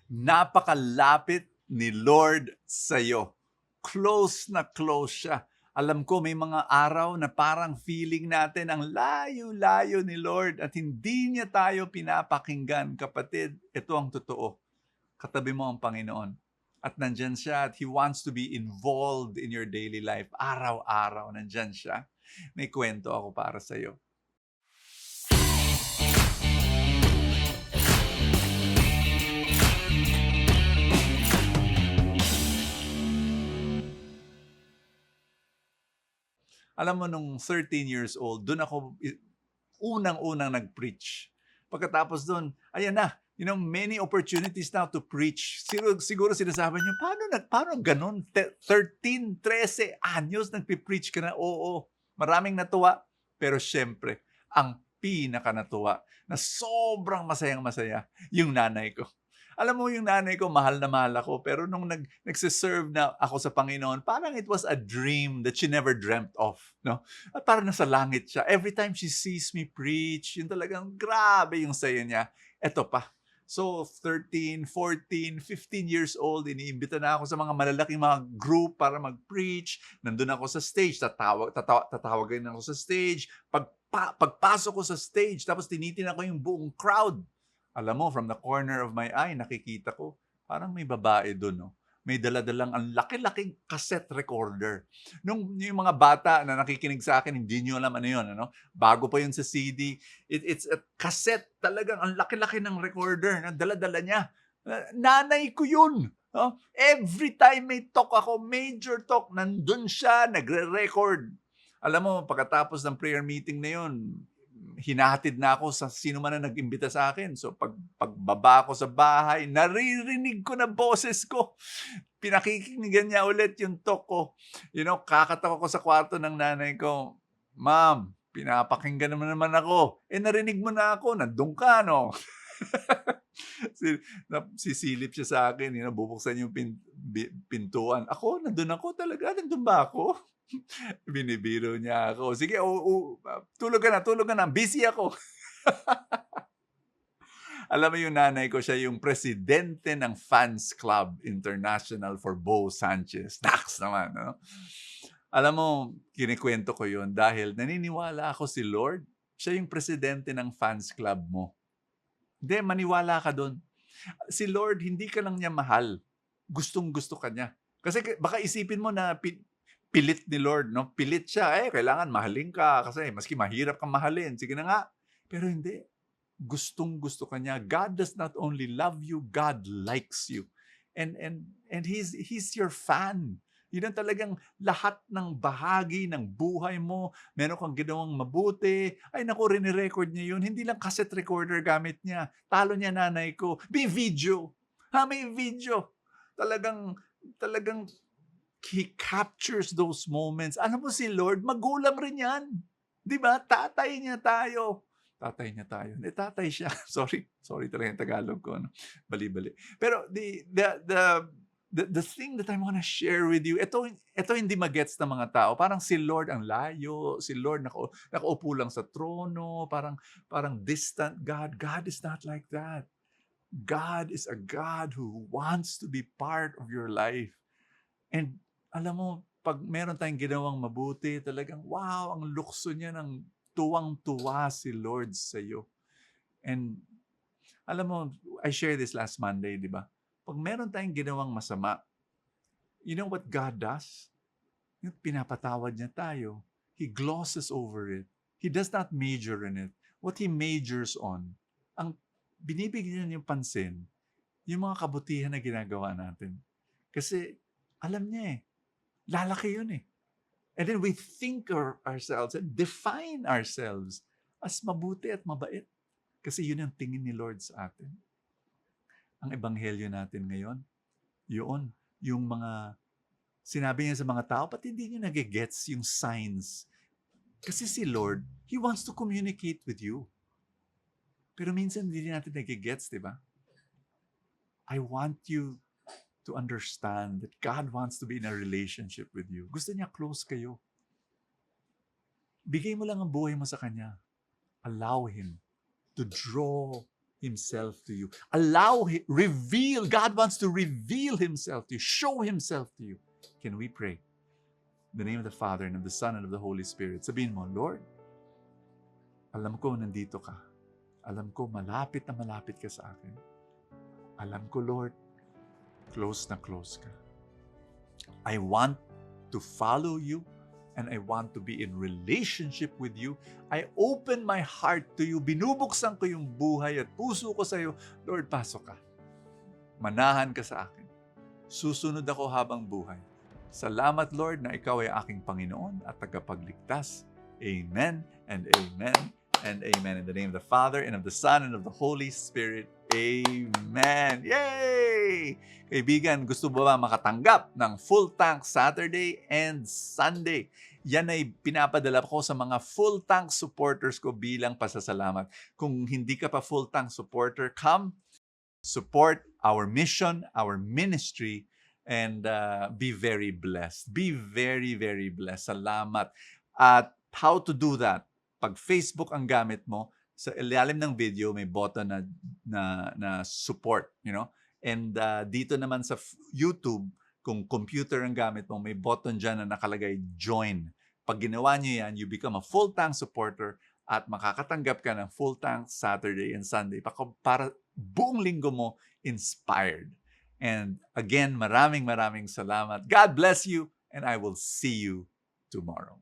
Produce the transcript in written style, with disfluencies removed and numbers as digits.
Napakalapit ni Lord sa'yo. Close na close siya. Alam ko may mga araw na parang feeling natin ang layo-layo ni Lord at hindi niya tayo pinapakinggan. Kapatid, ito ang totoo. Katabi mo ang Panginoon. At nandyan siya at He wants to be involved in your daily life. Araw-araw, nandyan siya. May kwento ako para sa'yo. Alam mo, nung 13 years old, doon ako unang-unang nag-preach. Pagkatapos doon, ayan na, many opportunities now to preach. Siguro sinasabi niyo, paano ganun? 13, 13 anyos nagpi-preach ka na? Oo, maraming natuwa. Pero syempre, ang pinaka natuwa na sobrang masayang-masaya, yung nanay ko. Alam mo, yung nanay ko, mahal na mahal ako. Pero nung nagsiserve na ako sa Panginoon, parang it was a dream that she never dreamt of. No? At parang nasa langit siya. Every time she sees me preach, yun talagang grabe yung saya niya. Eto pa. So, 13, 14, 15 years old, iniimbita na ako sa mga malalaking mga group para mag-preach. Nandun ako sa stage, tatawagin ako sa stage. Pagpasok ko sa stage, tapos tinitingnan ko yung buong crowd. Alam mo, from the corner of my eye, nakikita ko, parang may babae doon, no? May daladalang ang laki-laking cassette recorder. Yung mga bata na nakikinig sa akin, hindi nyo alam ano yun, ano? Bago pa yun sa CD. It's a cassette, talagang ang laki-laki ng recorder na daladala niya. Nanay ko yun. No? Every time may talk ako, major talk, nandun siya, nagre-record. Alam mo, pagkatapos ng prayer meeting na yun, hinahatid na ako sa sino man na nag-imbita sa akin. So pagbaba ko sa bahay, naririnig ko na boses ko. Pinakikinggan niya ulit yung talk ko. Kakatawa ko sa kwarto ng nanay ko, "Ma'am, pinapakinggan naman ako. Narinig mo na ako, nandun ka, no?" Sisilip siya sa akin, bubuksan yung pintuan. Ako, nandun ako talaga? Nandun ba ako? Binibiro niya ako. Sige, tulog ka na. Busy ako. Alam mo yung nanay ko, siya yung presidente ng Fans Club International for Bo Sanchez. Naks naman, no? Alam mo, kinikwento ko yun dahil naniniwala ako si Lord, siya yung presidente ng fans club mo. Hindi, maniwala ka doon. Si Lord, hindi ka lang niya mahal. Gustong-gusto ka niya. Kasi baka isipin mo na pilit ni Lord, no? Pilit siya. Kailangan mahalin ka kasi maski mahirap kang mahalin. Sige na nga. Pero hindi. Gustong-gusto ka niya. God does not only love you, God likes you. And he's your fan. Yun ang talagang lahat ng bahagi ng buhay mo. Meron kang ginawang mabuti. Ay naku, rini-record niya yun. Hindi lang cassette recorder gamit niya. Talo niya nanay ko. May video. May video. Talagang He captures those moments. Alam mo si Lord, magulang rin yan. Di ba? Tatay niya tayo. Tatay siya. Sorry talaga yung Tagalog ko. No? Bali-bali. Pero the thing that I want to share with you, ito hindi magets ng mga tao. Parang si Lord ang layo. Si Lord nakaupo lang sa trono. Parang distant God. God is not like that. God is a God who wants to be part of your life. And alam mo, pag meron tayong ginawang mabuti, talagang wow, ang lukso niya ng tuwang-tuwa si Lord sa iyo. And alam mo, I shared this last Monday, di ba? Pag meron tayong ginawang masama, you know what God does? Pinapatawad niya tayo. He glosses over it. He does not major in it. What He majors on, ang binibigyan niya yung pansin, yung mga kabutihan na ginagawa natin. Kasi alam niya lalaki yun And then we think ourselves and define ourselves as mabuti at mabait. Kasi yun ang tingin ni Lord sa atin. Ang ebanghelyo natin ngayon, yung mga sinabi niya sa mga tao, pati hindi niyo nagigets yung signs. Kasi si Lord, He wants to communicate with you. Pero minsan hindi natin nagigets, di ba? I want you to understand that God wants to be in a relationship with you. Gusto niya close kayo. Bigay mo lang ang buhay mo sa Kanya. Allow Him to draw Himself to you. Reveal. God wants to reveal Himself to you, show Himself to you. Can we pray? In the name of the Father, and of the Son, and of the Holy Spirit. Sabihin mo, Lord, alam ko nandito ka. Alam ko malapit na malapit ka sa akin. Alam ko, Lord, close na close ka. I want to follow you, and I want to be in relationship with you. I open my heart to you. Binubuksan ko yung buhay at puso ko sa iyo. Lord, pasok ka. Manahan ka sa akin. Susunod ako habang buhay. Salamat, Lord, na ikaw ay aking Panginoon at tagapagligtas. Amen and amen and amen. In the name of the Father, and of the Son, and of the Holy Spirit. Amen! Yay! Kaibigan, gusto mo ba makatanggap ng full tank Saturday and Sunday? Yan ay pinapadala ko sa mga full tank supporters ko bilang pasasalamat. Kung hindi ka pa full tank supporter, come support our mission, our ministry, and be very blessed. Be very, very blessed. Salamat. At how to do that? Pag Facebook ang gamit mo, sa ilalim ng video may button na support, And dito naman sa YouTube, kung computer ang gamit mo, may button dyan na nakalagay join. Pag ginawa niyo yan, you become a full tank supporter at makakatanggap ka ng full tank Saturday and Sunday para buong linggo mo inspired. And again, maraming salamat. God bless you, and I will see you tomorrow.